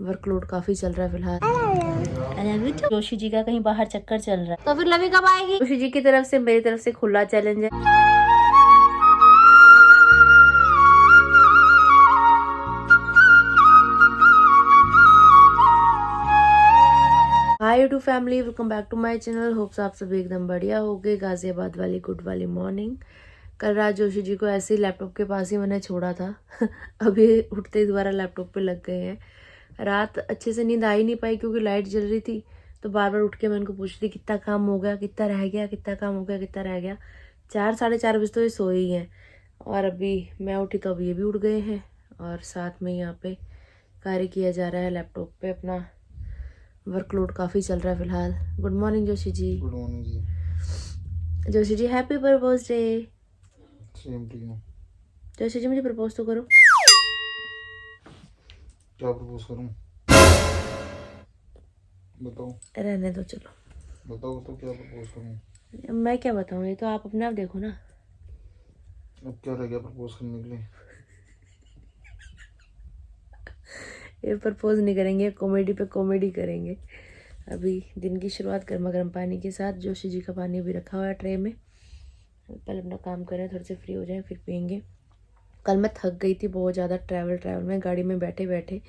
Workload काफी चल रहा है फिलहाल। जोशी जी का कहीं बाहर चक्कर चल रहा है, तो फिर लवी कब आएगी? जोशी जी की तरफ से मेरी तरफ से खुला चैलेंज है। Hi YouTube family, welcome back to my channel. Hopes आप सभी एकदम बढ़िया हो गए। गाजियाबाद वाली गुड वाली मॉर्निंग। कल रात जोशी जी को ऐसे ही लैपटॉप के पास ही मैंने छोड़ा था अभी उठते ही दोबारा लैपटॉप पे लग गए हैं। रात अच्छे से नींद आ ही नहीं पाई क्योंकि लाइट जल रही थी, तो बार बार उठ के मैं उनको पूछ रही कितना काम हो गया, कितना रह गया, कितना काम हो गया, कितना रह गया। 4 साढ़े 4 बजे तो ये सोए ही हैं, और अभी मैं उठी तो अभी ये भी उठ गए हैं। और साथ में यहाँ पे कार्य किया जा रहा है लैपटॉप पे, अपना वर्कलोड काफ़ी चल रहा है फिलहाल। Good morning Joshi ji. Good morning ji. Joshi ji happy propose day. Same to you. Joshi ji मुझे प्रपोज तो करो। क्या प्रपोज करूं? बताओ। रहने दो, चलो बताओ तो क्या प्रपोज करूं? मैं क्या बताऊँ, ये तो आप अपने आप देखो ना। अब क्या रह गया प्रपोज करने के लिए? ये प्रपोज नहीं करेंगे, कॉमेडी पे कॉमेडी करेंगे। अभी दिन की शुरुआत गर्मा गर्म पानी के साथ। जोशी जी का पानी भी रखा हुआ है ट्रे में। पहले अपना काम करें, थोड़े से फ्री हो जाएं, फिर पियेंगे। कल मैं थक गई थी बहुत ज़्यादा ट्रैवल में, गाड़ी में बैठे बैठे।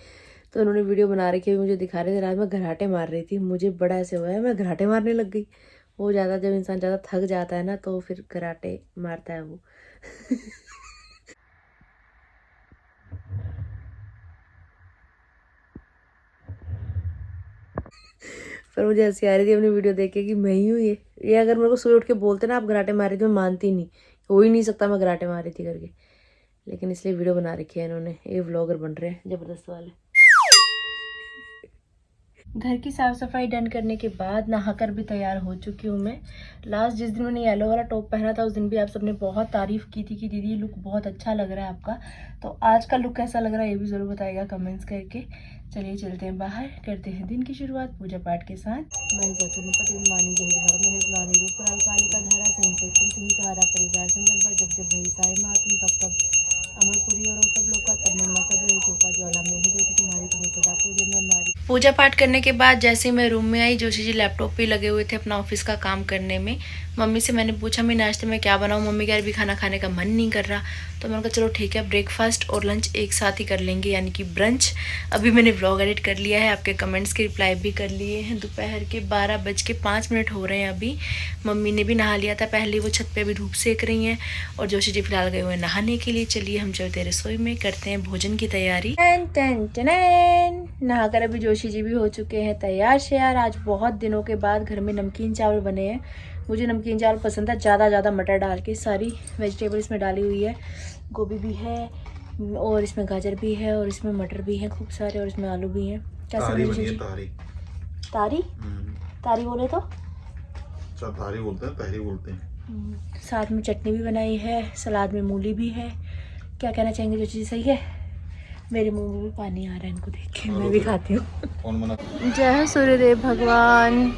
तो उन्होंने वीडियो बना रखी है, मुझे दिखा रहे थे। रात में घराटे मार रही थी, मुझे बड़ा ऐसे हुआ है मैं घराटे मारने लग गई। वो ज़्यादा, जब इंसान ज़्यादा थक जाता है ना तो फिर घराटे मारता है वो पर मुझे हंसी आ रही थी अपनी वीडियो देख के कि मैं ही हूँ ये अगर मेरे को सुबह उठ के बोलते ना आप घराटे मार रही थी, मैं मानती नहीं। हो ही नहीं सकता मैं घराटे मार रही थी करके, लेकिन इसलिए वीडियो बना रखी है इन्होंने। ये व्लॉगर बन रहे हैं जबरदस्त वाले। घर की साफ सफाई डन करने के बाद नहाकर भी तैयार हो चुकी हूँ मैं। लास्ट जिस दिन मैंने येलो वाला टॉप पहना था उस दिन भी आप सबने बहुत तारीफ की थी कि दीदी ये लुक बहुत अच्छा लग रहा है आपका। तो आज का लुक कैसा लग रहा है ये भी ज़रूर बताइएगा कमेंट्स करके। चलिए चलते हैं बाहर, करते हैं दिन की शुरुआत पूजा पाठ के साथ। अमरपुरी और सब लोग का तब मम्मा सब चौका ज्वाला में है जो कि तुम्हारी तुम्हें सदा पूजन नारी। पूजा पाठ करने के बाद जैसे ही मैं रूम में आई, जोशी जी लैपटॉप पे लगे हुए थे अपना ऑफिस का काम करने में। मम्मी से मैंने पूछा मैं नाश्ते में क्या बनाऊँ, मम्मी यार भी खाना खाने का मन नहीं कर रहा। तो मैंने कहा चलो ठीक है, ब्रेकफास्ट और लंच एक साथ ही कर लेंगे, यानी कि ब्रंच। अभी मैंने व्लॉग एडिट कर लिया है, आपके कमेंट्स के रिप्लाई भी कर लिए हैं। दोपहर के 12:05 हो रहे हैं अभी। मम्मी ने भी नहा लिया था पहले, वो छत पे अभी धूप सेक रही हैं। और जोशी जी फिलहाल गए हुए हैं नहाने के लिए। चलिए हम चलते रसोई में, करते हैं भोजन की तैयारी। नहाकर अभी जोशी जी भी हो चुके हैं तैयार शेयार। आज बहुत दिनों के बाद घर में नमकीन चावल बने हैं। मुझे नमकीन चावल पसंद है, ज़्यादा मटर डाल के। सारी वेजिटेबल इसमें डाली हुई है, गोभी भी है और इसमें गाजर भी है और इसमें मटर भी है खूब सारे, और इसमें आलू भी हैं। कैसे तारी जोशी जी? तारी तारी बोले तो तारी बोलते हैं, तारी बोलते हैं। साथ में चटनी भी बनाई है, सलाद में मूली भी है। क्या कहना चाहेंगे जोशी जी, सही है? मेरे मुंह में भी पानी आ रहा है इनको देख के, मैं भी खाती हूँ। जय सूर्यदेव भगवान।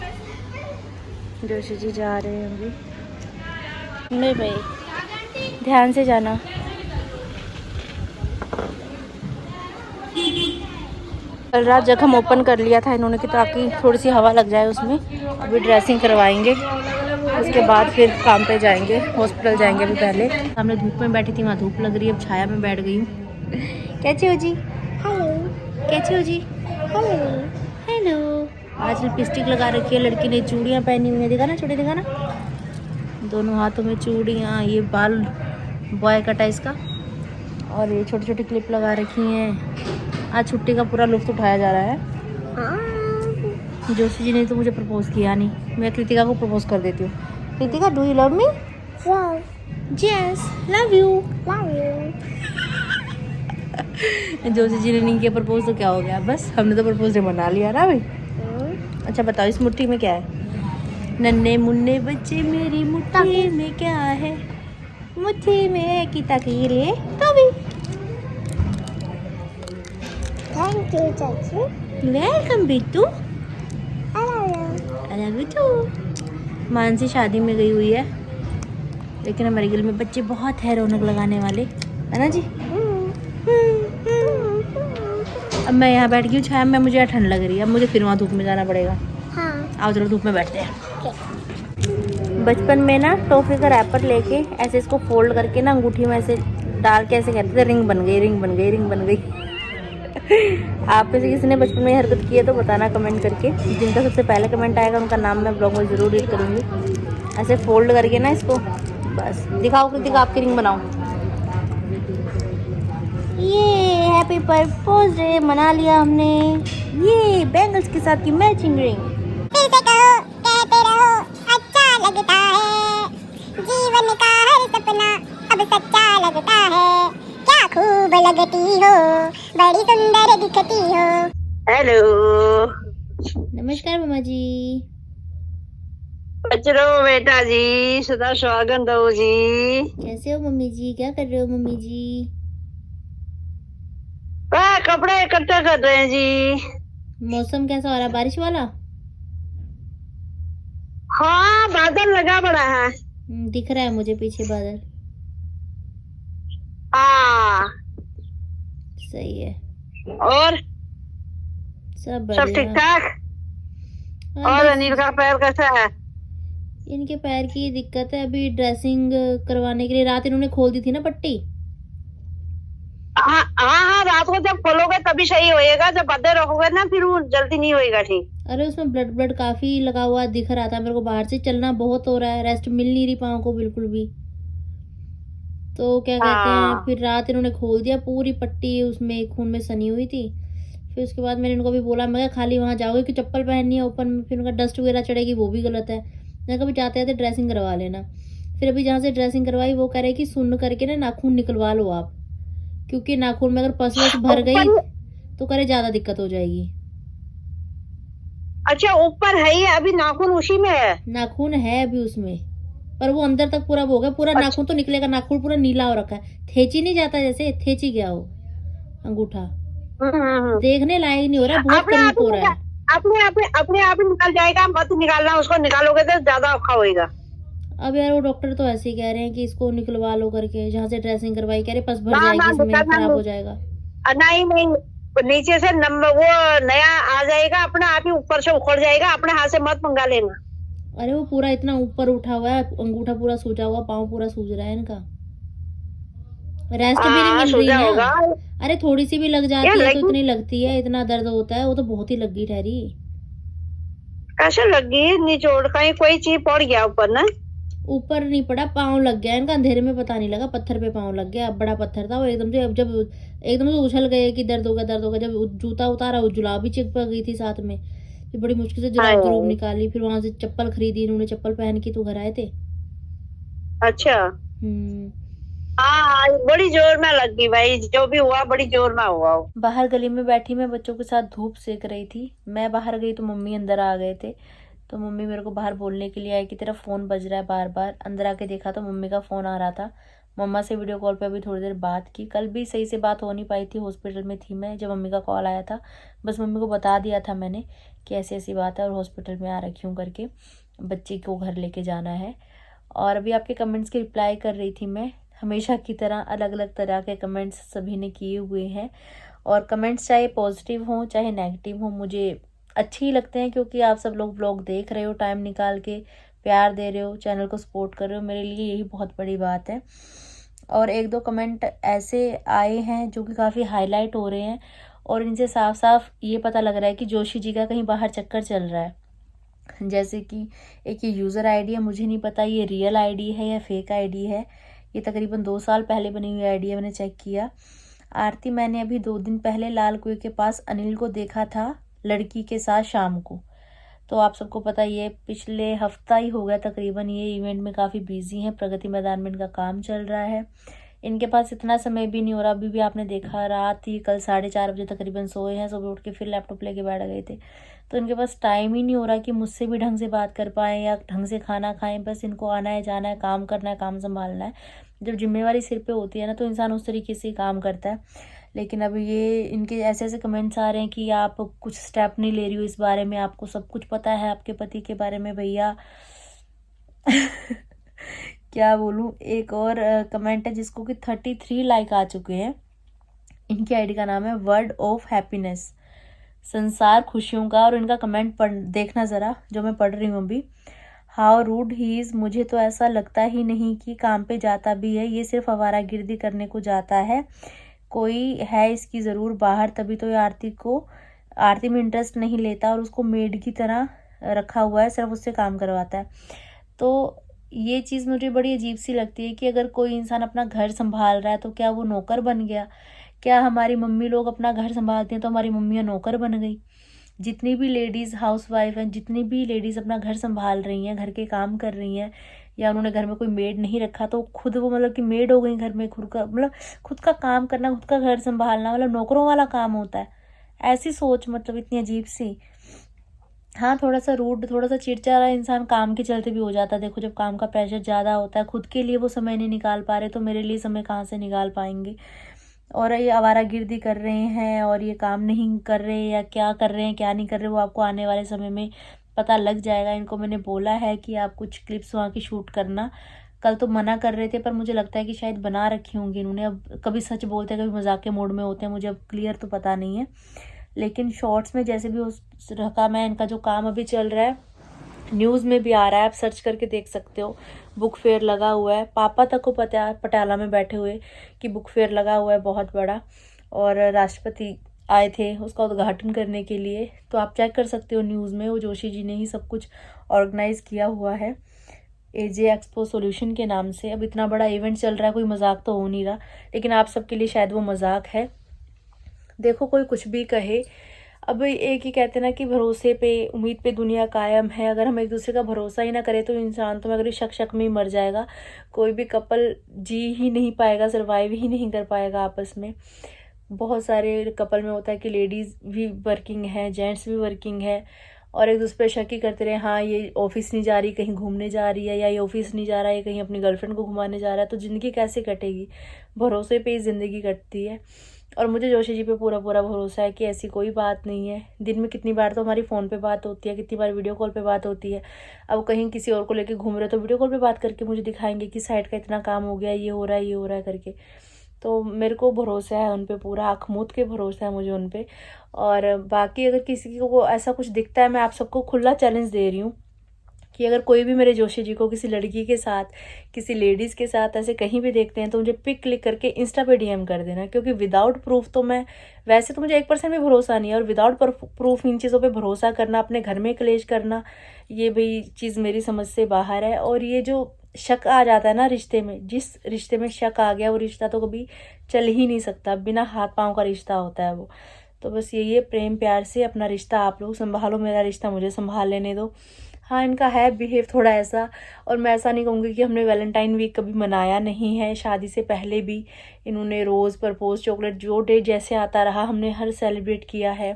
जोशी जी जा रहे हैं अभी। नहीं भाई, ध्यान से जाना। कल रात जख्म ओपन कर लिया था इन्होंने कि ताकि थोड़ी सी हवा लग जाए उसमें। अभी ड्रेसिंग करवाएंगे, उसके बाद फिर काम पे जाएंगे, हॉस्पिटल जाएंगे। अभी पहले सामने धूप में बैठी थी, वहाँ धूप लग रही है, अब छाया में बैठ गई हूँ। कैसे हो जी? हेलो। कैसे हो जी? Hello hello. आज लिपस्टिक लगा रखी है लड़की ने, चूड़ियाँ पहनी हुई है, दिखा ना चूड़ी, दिखा ना। दोनों हाथों में चूड़ियाँ, ये बाल बॉय कटा इसका, और ये छोटी छोटी क्लिप लगा रखी हैं। आज छुट्टी का पूरा लुत्फ उठाया जा रहा है। जोशी जी ने तो मुझे प्रपोज किया नहीं, मैं कृतिका को प्रपोज कर देती हूँ। Kritika, do you love me? Yes, love you. Joshi ji ने नहीं किया प्रपोज तो क्या हो गया, बस हमने तो प्रपोज डे मना लिया ना भाई। अच्छा बताओ इस मुट्ठी में क्या है? नन्हे मुन्ने बच्चे मेरी मुट्ठी में क्या है? मुट्ठी में की तकीले तो भी। थैंक यू चाची। Welcome Bittu. I love you too. Mansi शादी में गई हुई है, लेकिन हमारे गले में बच्चे बहुत है रौनक लगाने वाले, है ना जी? अब मैं यहाँ बैठ गई हूँ छाया में, मुझे यहाँ ठंड लग रही है, अब मुझे फिर वहाँ धूप में जाना पड़ेगा। हाँ आओ चलो धूप में बैठते हैं। बचपन में ना टॉफी का रैपर लेके ऐसे इसको फोल्ड करके ना अंगूठी में ऐसे डाल के ऐसे कहते थे रिंग बन गई, रिंग बन गई, रिंग बन गई। आप में से किसी ने बचपन में ये हरकत की है तो बताना कमेंट करके। जिनका सबसे पहले कमेंट आएगा उनका नाम मैं ब्लॉग में ज़रूर रीड करूँगी। ऐसे फोल्ड करके ना इसको बस दिखाओ कि दिखा आपकी रिंग बनाओ। ये हैप्पी परपोज डे मना लिया हमने, ये बैंगल्स के साथ की मैचिंग रिंग। फिर से कहो कहते रहो अच्छा लगता है, जीवन का हर सपना अब सच्चा लगता है, क्या खूब लगती हो, बड़ी सुंदर दिखती हो। हेलो नमस्कार मम्मा जी। बचरो बेटा जी, सदा स्वागत हो जी। कैसे हो मम्मी जी, क्या कर रहे हो मम्मी जी? कपड़े इकट्ठे कर रहे हैं जी। मौसम कैसा हो रहा है, बारिश वाला? हाँ बादल लगा पड़ा है। दिख रहा है मुझे पीछे बादल। हाँ सही है। और सब सब ठीक बढ़िया। ठाक। हाँ, और बस अनिल का पैर कैसा है? इनके पैर की दिक्कत है, अभी ड्रेसिंग करवाने के लिए रात इन्होंने खोल दी थी ना पट्टी। हाँ हाँ हाँ, रात को जब खोलोगे तभी सही होएगा, जब बंधे रहोगे ना फिर वो जल्दी नहीं होएगा ठीक। अरे उसमें ब्लड ब्लड काफी लगा हुआ दिख रहा था मेरे को, बाहर से चलना बहुत हो रहा है, रेस्ट मिल नहीं रही पाँव को बिल्कुल भी। तो क्या कहते हैं, हाँ। फिर रात इन्होंने खोल दिया, पूरी पट्टी उसमें खून में सनी हुई थी। फिर उसके बाद मैंने इनको भी बोला, मैं कहा खाली वहाँ जाओगे कि चप्पल पहननी है ऊपर में, फिर उनका डस्ट वगैरह चढ़ेगी वो भी गलत है। मैं कभी जाते जाते ड्रेसिंग करवा लेना। फिर अभी जहाँ से ड्रेसिंग करवाई वो कह रहे कि सुन्न करके ना नाखून निकलवा लो आप, क्योंकि नाखून में अगर पस वस भर गई तो करे ज्यादा दिक्कत हो जाएगी। अच्छा ऊपर है ही, अभी नाखून उसी में है। नाखून है अभी उसमें, पर वो अंदर तक पूरा हो गया, पूरा अच्छा। नाखून तो निकलेगा, नाखून पूरा नीला हो रखा है, थेची नहीं जाता जैसे थेची गया हो अंगूठा, देखने लायक नहीं हो रहा, बहुत अपने करीब हो रहा है। अपने आप ही निकल जाएगा, मत निकालना उसको, निकालोगे तो ज्यादा औखा होएगा। अब यार वो डॉक्टर तो ऐसे ही कह रहे हैं कि इसको निकलवा लो करके, जहाँ से ड्रेसिंग करवाई कह रहे पस भर ना जाएगी ना इसमें, निकालना खराब हो नहीं। जाएगा। नहीं नहीं, नीचे से नंबर वो नया आ जाएगा, अपने आप ही ऊपर से उखड़ जाएगा, अपने हाथ से मत मंगा लेना। अरे वो पूरा इतना ऊपर उठा हुआ है, अंगूठा पूरा सूजा हुआ, पाँव पूरा सूज रहा है इनका, रेस्ट भी नहीं मिल रही सूजा ना। होगा। अरे थोड़ी सी भी लग जाती ये है तो लगी- इतनी लगती है, इतना दर्द होता है, वो तो बहुत ही लगी ठहरी। कैसे लगी? निचोड़ कहीं कोई चीज पड़ गया ऊपर ना? ऊपर नहीं पड़ा, पाँव लग गया इनका, अंधेरे में पता नहीं लगा, पत्थर पे पाँव लग गया, बड़ा पत्थर था वो एकदम से। अब जब एकदम से उछल गए कि दर्द होगा दर्द होगा, जब जूता उतारा वो जुलाब भी चिपक गई थी साथ में, फिर बड़ी मुश्किल से जुलाब जरूर निकाली, फिर वहां से चप्पल खरीदी इन्होंने, चप्पल पहन के तो घर आए थे। अच्छा हाँ, बड़ी जोर में लग गई भाई, जो भी हुआ बड़ी जोर में हुआ। बाहर गली में बैठी मैं बच्चों के साथ धूप सेक रही थी, मैं बाहर गई तो मम्मी अंदर आ गए थे, तो मम्मी मेरे को बाहर बोलने के लिए आई कि तेरा फ़ोन बज रहा है बार बार। अंदर आके देखा तो मम्मी का फ़ोन आ रहा था। मम्मा से वीडियो कॉल पे अभी थोड़ी देर बात की, कल भी सही से बात हो नहीं पाई थी, हॉस्पिटल में थी मैं जब मम्मी का कॉल आया था। बस मम्मी को बता दिया था मैंने कि ऐसी ऐसी बात है और हॉस्पिटल में आ रखी हूँ करके, बच्ची को घर लेके जाना है। और अभी आपके कमेंट्स की रिप्लाई कर रही थी मैं, हमेशा की तरह अलग अलग तरह के कमेंट्स सभी ने किए हुए हैं, और कमेंट्स चाहे पॉजिटिव हों चाहे नेगेटिव हों मुझे अच्छे ही लगते हैं, क्योंकि आप सब लोग ब्लॉग देख रहे हो, टाइम निकाल के प्यार दे रहे हो, चैनल को सपोर्ट कर रहे हो, मेरे लिए यही बहुत बड़ी बात है। और एक दो कमेंट ऐसे आए हैं जो कि काफ़ी हाईलाइट हो रहे हैं, और इनसे साफ साफ ये पता लग रहा है कि जोशी जी का कहीं बाहर चक्कर चल रहा है। जैसे कि एक ये यूज़र आईडी है, मुझे नहीं पता ये रियल आईडी है या फेक आईडी है, ये तकरीबन 2 साल पहले बनी हुई आईडी है, मैंने चेक किया। आरती, मैंने अभी 2 दिन पहले लाल कुएं के पास अनिल को देखा था लड़की के साथ शाम को। तो आप सबको पता ये पिछले हफ्ता ही हो गया तकरीबन, ये इवेंट में काफ़ी बिजी हैं, प्रगति मैदान में इनका काम चल रहा है, इनके पास इतना समय भी नहीं हो रहा। अभी भी आपने देखा रात ही कल 4:30 बजे तकरीबन सोए हैं, सुबह उठ के फिर लैपटॉप लेके बैठ गए थे, तो इनके पास टाइम ही नहीं हो रहा कि मुझसे भी ढंग से बात कर पाएँ या ढंग से खाना खाएं। बस इनको आना है जाना है, काम करना है, काम संभालना है। जब जिम्मेवारी सिर पे होती है ना तो इंसान उस तरीके से काम करता है। लेकिन अब ये इनके ऐसे ऐसे कमेंट्स आ रहे हैं कि आप कुछ स्टेप नहीं ले रही हो इस बारे में, आपको सब कुछ पता है आपके पति के बारे में भैया। क्या बोलूँ। एक और कमेंट है जिसको कि 33 लाइक आ चुके हैं, इनकी आईडी का नाम है वर्ड ऑफ हैप्पीनेस, संसार खुशियों का। और इनका कमेंट देखना ज़रा जो मैं पढ़ रही हूँ अभी। हाउ रूड ही इज़, मुझे तो ऐसा लगता ही नहीं कि काम पे जाता भी है, ये सिर्फ आवारागर्दी करने को जाता है। कोई है इसकी ज़रूर बाहर, तभी तो ये आरती में इंटरेस्ट नहीं लेता और उसको मेड की तरह रखा हुआ है, सिर्फ उससे काम करवाता है। तो ये चीज़ मुझे बड़ी अजीब सी लगती है कि अगर कोई इंसान अपना घर संभाल रहा है तो क्या वो नौकर बन गया? क्या हमारी मम्मी लोग अपना घर संभालती हैं तो हमारी मम्मियाँ नौकर बन गई? जितनी भी लेडीज़ हाउसवाइफ हैं, जितनी भी लेडीज़ अपना घर संभाल रही हैं, घर के काम कर रही हैं, या उन्होंने घर में कोई मेड नहीं रखा तो खुद वो मतलब कि मेड हो गई घर में, खुद का काम करना, खुद का घर संभालना मतलब नौकरों वाला काम होता है। ऐसी सोच मतलब इतनी अजीब सी। हाँ, थोड़ा सा रूड, थोड़ा सा चिड़चिड़ा इंसान काम के चलते भी हो जाता है। देखो जब काम का प्रेशर ज़्यादा होता है, खुद के लिए वो समय नहीं निकाल पा रहे तो मेरे लिए समय कहाँ से निकाल पाएंगे? और ये आवारागर्दी कर रहे हैं और ये काम नहीं कर रहे या क्या कर रहे हैं क्या नहीं कर रहे, वो आपको आने वाले समय में पता लग जाएगा। इनको मैंने बोला है कि आप कुछ क्लिप्स वहाँ की शूट करना। कल तो मना कर रहे थे पर मुझे लगता है कि शायद बना रखी होंगी इन्होंने। अब कभी सच बोलते हैं, कभी मजाक के मोड में होते हैं, मुझे अब क्लियर तो पता नहीं है। लेकिन शॉर्ट्स में जैसे भी उस रखा, मैं इनका जो काम अभी चल रहा है न्यूज़ में भी आ रहा है, आप सर्च करके देख सकते हो। बुक फेयर लगा हुआ है, पापा तक को पता पटियाला में बैठे हुए कि बुक फेयर लगा हुआ है बहुत बड़ा, और राष्ट्रपति आए थे उसका उद्घाटन करने के लिए। तो आप चेक कर सकते हो न्यूज़ में, वो जोशी जी ने ही सब कुछ ऑर्गेनाइज़ किया हुआ है एजे एक्सपो सॉल्यूशन के नाम से। अब इतना बड़ा इवेंट चल रहा है, कोई मजाक तो हो नहीं रहा, लेकिन आप सबके लिए शायद वो मजाक है। देखो कोई कुछ भी कहे, अब एक ही कहते हैं ना कि भरोसे पे उम्मीद पे दुनिया कायम है। अगर हम एक दूसरे का भरोसा ही ना करें तो इंसान तो अगर शक में ही मर जाएगा। कोई भी कपल जी ही नहीं पाएगा, सर्वाइव ही नहीं कर पाएगा आपस में। बहुत सारे कपल में होता है कि लेडीज़ भी वर्किंग है, जेंट्स भी वर्किंग है, और एक दूसरे पे शक ही करते रहे। हाँ, ये ऑफिस नहीं जा रही, कहीं घूमने जा रही है, या ये ऑफिस नहीं जा रहा है, कहीं अपनी गर्लफ्रेंड को घुमाने जा रहा है, तो ज़िंदगी कैसे कटेगी? भरोसे पे ही ज़िंदगी कटती है। और मुझे जोशी जी पे पूरा भरोसा है कि ऐसी कोई बात नहीं है। दिन में कितनी बार तो हमारी फ़ोन पे बात होती है, कितनी बार वीडियो कॉल पे बात होती है। अब कहीं किसी और को लेके घूम रहे तो वीडियो कॉल पे बात करके मुझे दिखाएंगे कि साइड का इतना काम हो गया, ये हो रहा है, ये हो रहा है करके। तो मेरे को भरोसा है उन पे, पूरा आँख मूंद के भरोसा है मुझे उन पे। और बाकी अगर किसी को ऐसा कुछ दिखता है, मैं आप सबको खुला चैलेंज दे रही हूँ कि अगर कोई भी मेरे जोशी जी को किसी लड़की के साथ, किसी लेडीज़ के साथ ऐसे कहीं भी देखते हैं तो मुझे पिक क्लिक करके इंस्टा पे डीएम कर देना। क्योंकि विदाउट प्रूफ तो मैं, वैसे तो मुझे 1% भी भरोसा नहीं है, और विदाउट प्रूफ इन चीज़ों पे भरोसा करना, अपने घर में क्लेश करना, ये भी चीज़ मेरी समझ से बाहर है। और ये जो शक आ जाता है ना रिश्ते में, जिस रिश्ते में शक आ गया वो रिश्ता तो कभी चल ही नहीं सकता, बिना हाथ पाँव का रिश्ता होता है वो। तो बस यही है, प्रेम प्यार से अपना रिश्ता आप लोग संभालो, मेरा रिश्ता मुझे संभाल लेने दो। हाँ, इनका है बिहेव थोड़ा ऐसा, और मैं ऐसा नहीं कहूँगी कि हमने वैलेंटाइन वीक कभी मनाया नहीं है। शादी से पहले भी इन्होंने रोज़, प्रपोज, चॉकलेट, जो डे जैसे आता रहा हमने हर सेलिब्रेट किया है।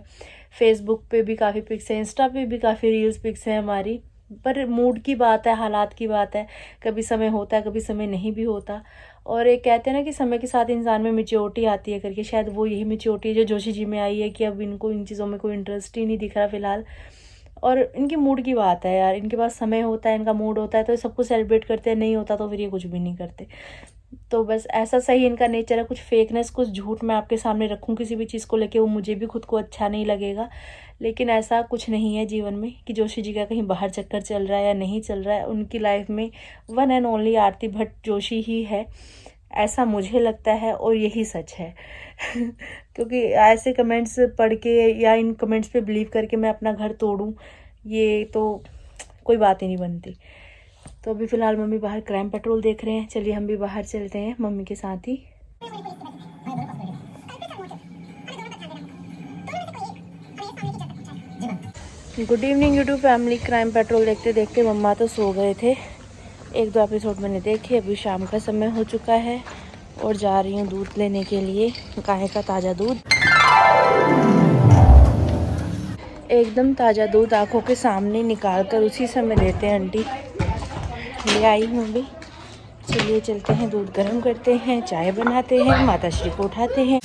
फेसबुक पे भी काफ़ी पिक्स हैं, इंस्टा पे भी काफ़ी रील्स पिक्स हैं हमारी। पर मूड की बात है, हालात की बात है, कभी समय होता है, कभी समय नहीं भी होता। और एक कहते हैं ना कि समय के साथ इंसान में मैच्योरिटी आती है करके, शायद वो यही मैच्योरिटी है जो जोशी जी में आई है कि अब इनको इन चीज़ों में कोई इंटरेस्ट ही नहीं दिख रहा फ़िलहाल। और इनकी मूड की बात है यार, इनके पास समय होता है, इनका मूड होता है तो सब कुछ सेलिब्रेट करते हैं, नहीं होता तो फिर ये कुछ भी नहीं करते। तो बस ऐसा सही इनका नेचर है। कुछ फेकनेस, कुछ झूठ मैं आपके सामने रखूँ किसी भी चीज़ को लेके, वो मुझे भी खुद को अच्छा नहीं लगेगा। लेकिन ऐसा कुछ नहीं है जीवन में कि जोशी जी का कहीं बाहर चक्कर चल रहा है या नहीं चल रहा है। उनकी लाइफ में वन एंड ओनली आरती भट्ट जोशी ही है, ऐसा मुझे लगता है, और यही सच है। क्योंकि ऐसे कमेंट्स पढ़ के या इन कमेंट्स पे बिलीव करके मैं अपना घर तोड़ूं, ये तो कोई बात ही नहीं बनती। तो अभी फ़िलहाल मम्मी बाहर क्राइम पेट्रोल देख रहे हैं, चलिए हम भी बाहर चलते हैं मम्मी के साथ ही। Good evening YouTube family. Crime patrol देखते देखते मम्मा तो सो गए थे, 1-2 एपिसोड मैंने देखे। अभी शाम का समय हो चुका है और जा रही हूँ दूध लेने के लिए, गाय का ताज़ा दूध, एकदम ताज़ा दूध आंखों के सामने निकाल कर उसी समय देते हैं आंटी। ले आई हूँ अभी, चलिए चलते हैं, दूध गर्म करते हैं, चाय बनाते हैं, माता श्री को उठाते हैं।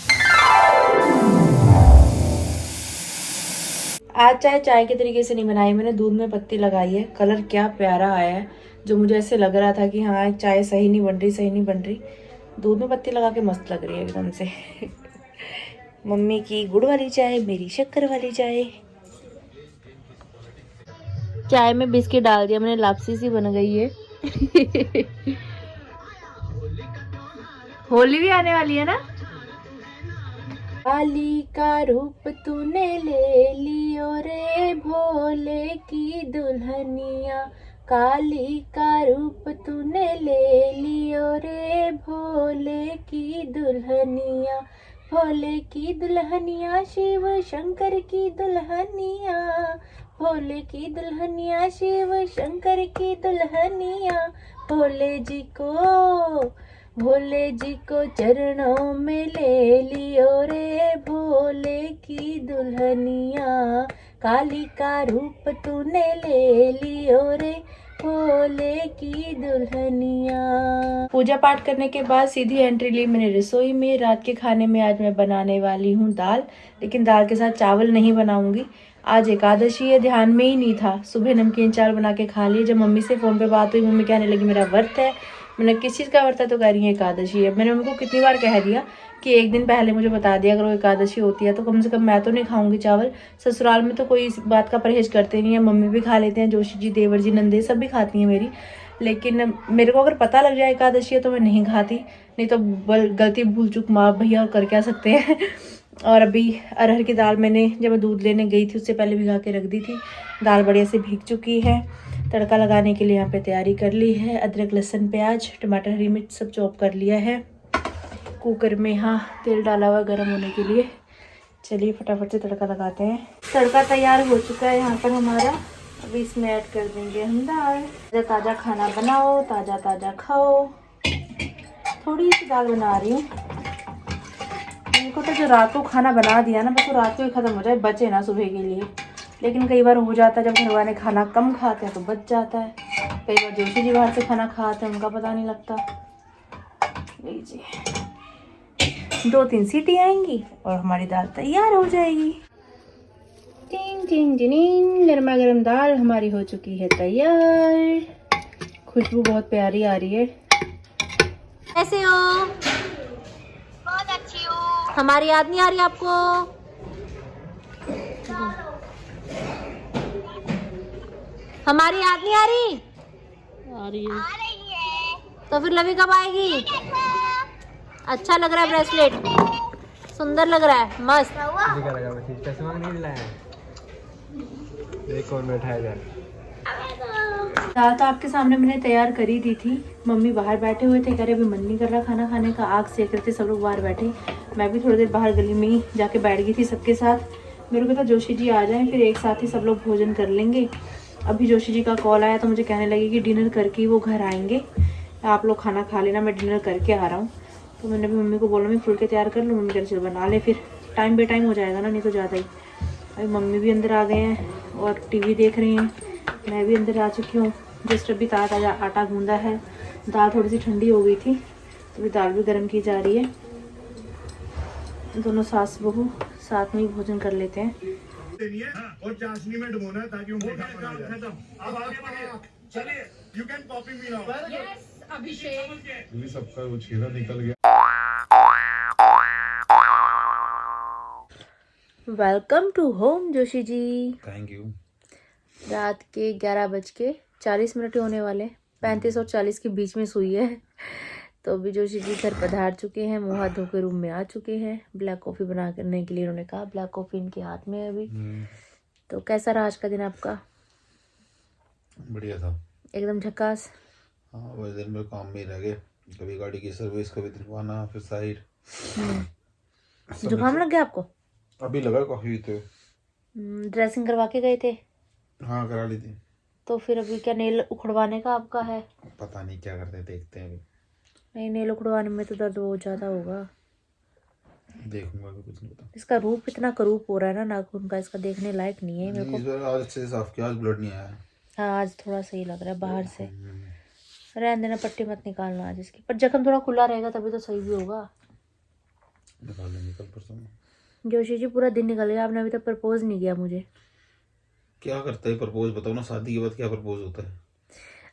आज चाय के तरीके से नहीं बनाई मैंने, दूध में पत्ती लगाई है। कलर क्या प्यारा आया है, जो मुझे ऐसे लग रहा था कि हाँ चाय सही नहीं बन रही। दूध में पत्ती लगा के मस्त लग रही है एकदम से। मम्मी की गुड़ वाली चाय, मेरी शक्कर वाली चाय। चाय में बिस्किट डाल दिया मैंने, लापसी सी बन गई है। होली भी आने वाली है ना। काली का रूप तूने ले लियो रे भोले की दुल्हनिया, काली का रूप तूने ले लियो रे भोले की दुल्हनिया, भोले की दुल्हनिया शिव शंकर की दुल्हनिया, भोले की दुल्हनिया शिव शंकर की दुल्हनिया, भोले जी को चरणों में ले लियो रे भोले की दुल्हनिया, काली का रूप तूने ले लियो रे भोले की दुल्हनिया। पूजा पाठ करने के बाद सीधी एंट्री ली मैंने रसोई में। रात के खाने में आज मैं बनाने वाली हूँ दाल, लेकिन दाल के साथ चावल नहीं बनाऊंगी। आज एकादशी है, ध्यान में ही नहीं था। सुबह नमकीन चावल बना के खा लिए। जब मम्मी से फ़ोन पे बात हुई, मम्मी कहने लगी मेरा व्रत है। मैंने किस चीज़ का व्रत है, तो कह रही है एकादशी है। मैंने मम्मी को कितनी बार कह दिया कि एक दिन पहले मुझे बता दिया अगर वो एकादशी होती है तो कम से कम मैं तो नहीं खाऊंगी चावल। ससुराल में तो कोई इस बात का परहेज करते नहीं है, मम्मी भी खा लेते हैं, जोशी जी, देवर जी, नंदे सब भी खाती हैं मेरी। लेकिन मेरे को अगर पता लग जाए एकादशी है तो मैं नहीं खाती, नहीं तो गलती भूल चूक माँ भैया और कर क्या सकते हैं। और अभी अरहर की दाल मैंने जब मैं दूध लेने गई थी उससे पहले भिगा के रख दी थी। दाल बढ़िया से भीग चुकी है। तड़का लगाने के लिए यहाँ पे तैयारी कर ली है। अदरक, लहसुन, प्याज, टमाटर, हरी मिर्च सब चॉप कर लिया है। कुकर में यहाँ तेल डाला हुआ गर्म होने के लिए। चलिए फटाफट से तड़का लगाते हैं। तड़का तैयार हो चुका है यहाँ पर हमारा। अभी इसमें ऐड कर देंगे हम दाल। ताज़ा खाना बनाओ, ताज़ा ताज़ा खाओ। थोड़ी सी दाल बना रही हूँ। इनको तो जो रात को खाना बना दिया ना, बस वो रात को ही ख़त्म हो जाए, बचे ना सुबह के लिए। लेकिन कई बार हो जाता है जब घर वाले खाना कम खाते हैं तो बच जाता है। कई बार जोशी जी बाहर से खाना खाते हैं, उनका पता नहीं लगता। लीजिए 2-3 सीटी आएंगी और हमारी दाल तैयार हो जाएगी। टिंग टिंग टिंग, गर्मा गर्म दाल हमारी हो चुकी है तैयार। खुशबू बहुत प्यारी आ रही है। कैसे हो? बहुत अच्छी हूँ। हमारी याद नहीं आ रही आपको? हमारी याद नहीं आ रही? आ रही है। तो फिर लवी कब आएगी? अच्छा लग रहा है ब्रेसलेट, सुंदर लग रहा है, मस्त। दाल तो आपके सामने मैंने तैयार करी दी थी। मम्मी बाहर बैठे हुए थे, कह रहे अभी मन नहीं कर रहा खाना खाने का। आग सेक रहे थे सब लोग बाहर बैठे। मैं भी थोड़ी देर बाहर गली में ही जाके बैठ गई थी सबके साथ। मेरे को तो जोशी जी आ जाएं, फिर एक साथ ही सब लोग भोजन कर लेंगे। अभी जोशी जी का कॉल आया तो मुझे कहने लगे कि डिनर करके ही वो घर आएंगे, आप लोग खाना खा लेना, मैं डिनर करके आ रहा हूँ। तो मैंने भी मम्मी को बोला मैं फुलके तैयार कर लूँ। मम्मी कह रही चल बना ले, फिर टाइम बे टाइम हो जाएगा ना, नहीं तो ज़्यादा ही। अभी मम्मी भी अंदर आ गए हैं और टीवी देख रहे हैं। मैं भी अंदर आ चुकी हूँ। जस्ट अभी ताज़ा आटा गूंदा है। दाल थोड़ी सी ठंडी हो गई थी तो अभी दाल भी गर्म की जा रही है। दोनों सास बहू साथ में ही भोजन कर लेते हैं। और चाशनी में डुबोना है ताकि उनको खत्म। अब आगे बढ़िए, चलिए, you can copy me now. Yes Abhishek, ये सबका वो छेदा निकल गया। Welcome to home Joshi ji. Thank you. रात के 11:40 होने वाले, 35 और 40 के बीच में सुई है। तो अभी जोशी जी घर पधार चुके हैं, मुँह हाथ धो के रूम में आ चुके हैं। ब्लैक कॉफ़ी बना करने के लिए उन्होंने कहा, ब्लैक कॉफ़ी इनके हाथ में है अभी। तो कैसा रहा आज का दिन आपका? बढ़िया था, एकदम झकास। हाँ, वही दिन में काम में ही रह गए। कभी गाड़ी की सर्विस, कभी दिलवाना, फिर साइड। जुकाम लग गया आपको? अभी लगा कॉफी पीते। ड्रेसिंग करवा के गए थे? हाँ, करा ली थी। तो फिर अभी क्या नेल उखड़वाने का आपका है? पता नहीं क्या करते, देखते हैं अभी। नहीं, नेल उखड़वाने में तो दर्द बहुत ज़्यादा होगा। देखूंगा, अभी कुछ नहीं पता। इसका रूप इतना करूप हो रहा है ना नाखून का, इसका देखने लायक नहीं है मेरे को। इस बार आज अच्छे से साफ किया, आज ब्लड नहीं आया। हाँ, आज थोड़ा सही लग रहा है बाहर से। रहने देना, पट्टी मत निकालना आज इसकी। पर जख्म थोड़ा खुला रहेगा तभी तो सही भी होगा। निकाल लेंगे कल परसों में। जोशी जी पूरा दिन निकल गया, आपने अभी तक प्रपोज नहीं किया मुझे। क्या करता है प्रपोज, बताओ ना। शादी के बाद क्या प्रपोज होता है?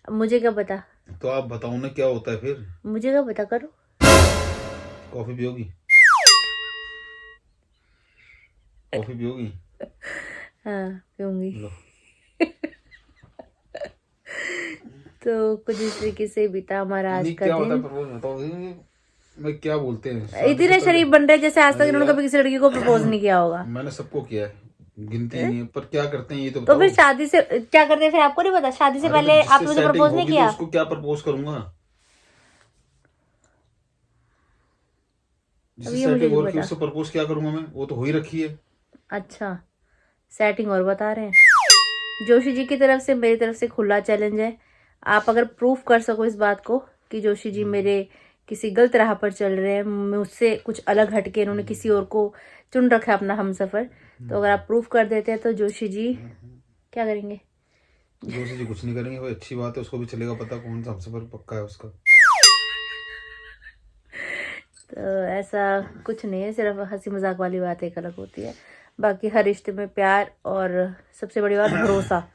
अब मुझे क्या पता? तो आप बताओ ना क्या होता है फिर। मुझे क्या पता, करो। कॉफी पियोगी? कॉफी पियोगी? हाँ पीऊंगी। लो। तो कुछ इस तरीके से बीता हमारा आज नहीं, का क्या होता है दिन। प्रपोज बताओ मैं क्या बोलते हैं इतने शरीफ बन रहे जैसे आज तक अरे इन्होंने यार। कभी किसी लड़की को प्रपोज नहीं किया होगा। मैंने सबको किया है, गिनती ही नहीं है, पर क्या करते हैं ये तो तो बताओ। फिर शादी से क्या करते हैं फिर आपको नहीं पता? शादी से अरे तो पहले जिससे आपने मुझे setting प्रपोज नहीं होगी तो किया? उसको क्या प्रपोज करूंगा? अब जिससे ये मुझे सेटिंग नहीं और की पता। उससे प्रपोज क्या करूंगा मैं? वो तो हो ही रखी है। अच्छा सेटिंग और बता रहे हैं। जोशी जी की तरफ से मेरी तरफ से खुला चैलेंज है। आप अगर प्रूफ कर सको इस बात को कि जोशी जी मेरे किसी गलत राह पर चल रहे हैं, मुझसे कुछ अलग हटके इन्होंने किसी और को चुन रखा है अपना हमसफर, तो अगर आप प्रूफ कर देते हैं तो जोशी जी क्या करेंगे? जोशी जी कुछ नहीं करेंगे, वो अच्छी बात है, उसको भी चलेगा पता कौन सा हमसफर पक्का है उसका। तो ऐसा कुछ नहीं है, सिर्फ हंसी मजाक वाली बात एक अलग होती है। बाकी हर रिश्ते में प्यार और सबसे बड़ी बात भरोसा,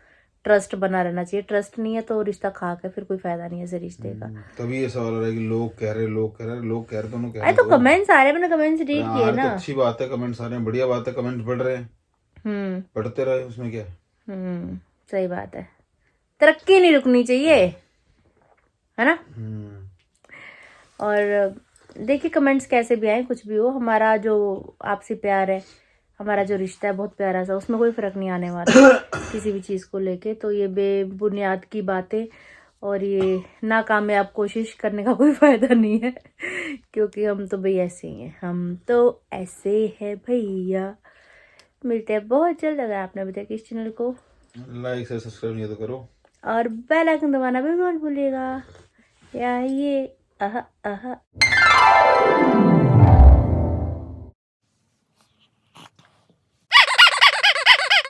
ट्रस्ट बना रहना चाहिए। ट्रस्ट नहीं है तो रिश्ता खाक है, फिर कोई फायदा नहीं है इस रिश्ते का। तभी ये सवाल आ रहा है कि लोग कह रहे दोनों कह अरे रहे तो कमेंट्स आ रहे हैं, मैंने कमेंट्स रीड किए तो ना। अच्छी बात है, कमेंट्स आ रहे हैं, बढ़िया बात है, कमेंट बढ़ रहे हैं, पढ़ते रहे, उसमें क्या है? सही बात है। तरक्की नहीं रुकनी चाहिए, है ना। और देखिए कमेंट्स कैसे भी आए, कुछ भी हो, हमारा जो आपसी प्यार है, हमारा जो रिश्ता है बहुत प्यारा सा, उसमें कोई फर्क नहीं आने वाला किसी भी चीज़ को लेके। तो ये बेबुनियाद की बातें और ये नाकामयाब कोशिश करने का कोई फायदा नहीं है क्योंकि हम तो भाई ऐसे ही हैं, हम तो ऐसे हैं भैया। मिलते हैं बहुत जल्द। अगर आपने अभी तक इस चैनल को लाइक से सब्सक्राइब नहीं तो करो और बेल आइकन दबाना भी मत भूलिएगा। या ये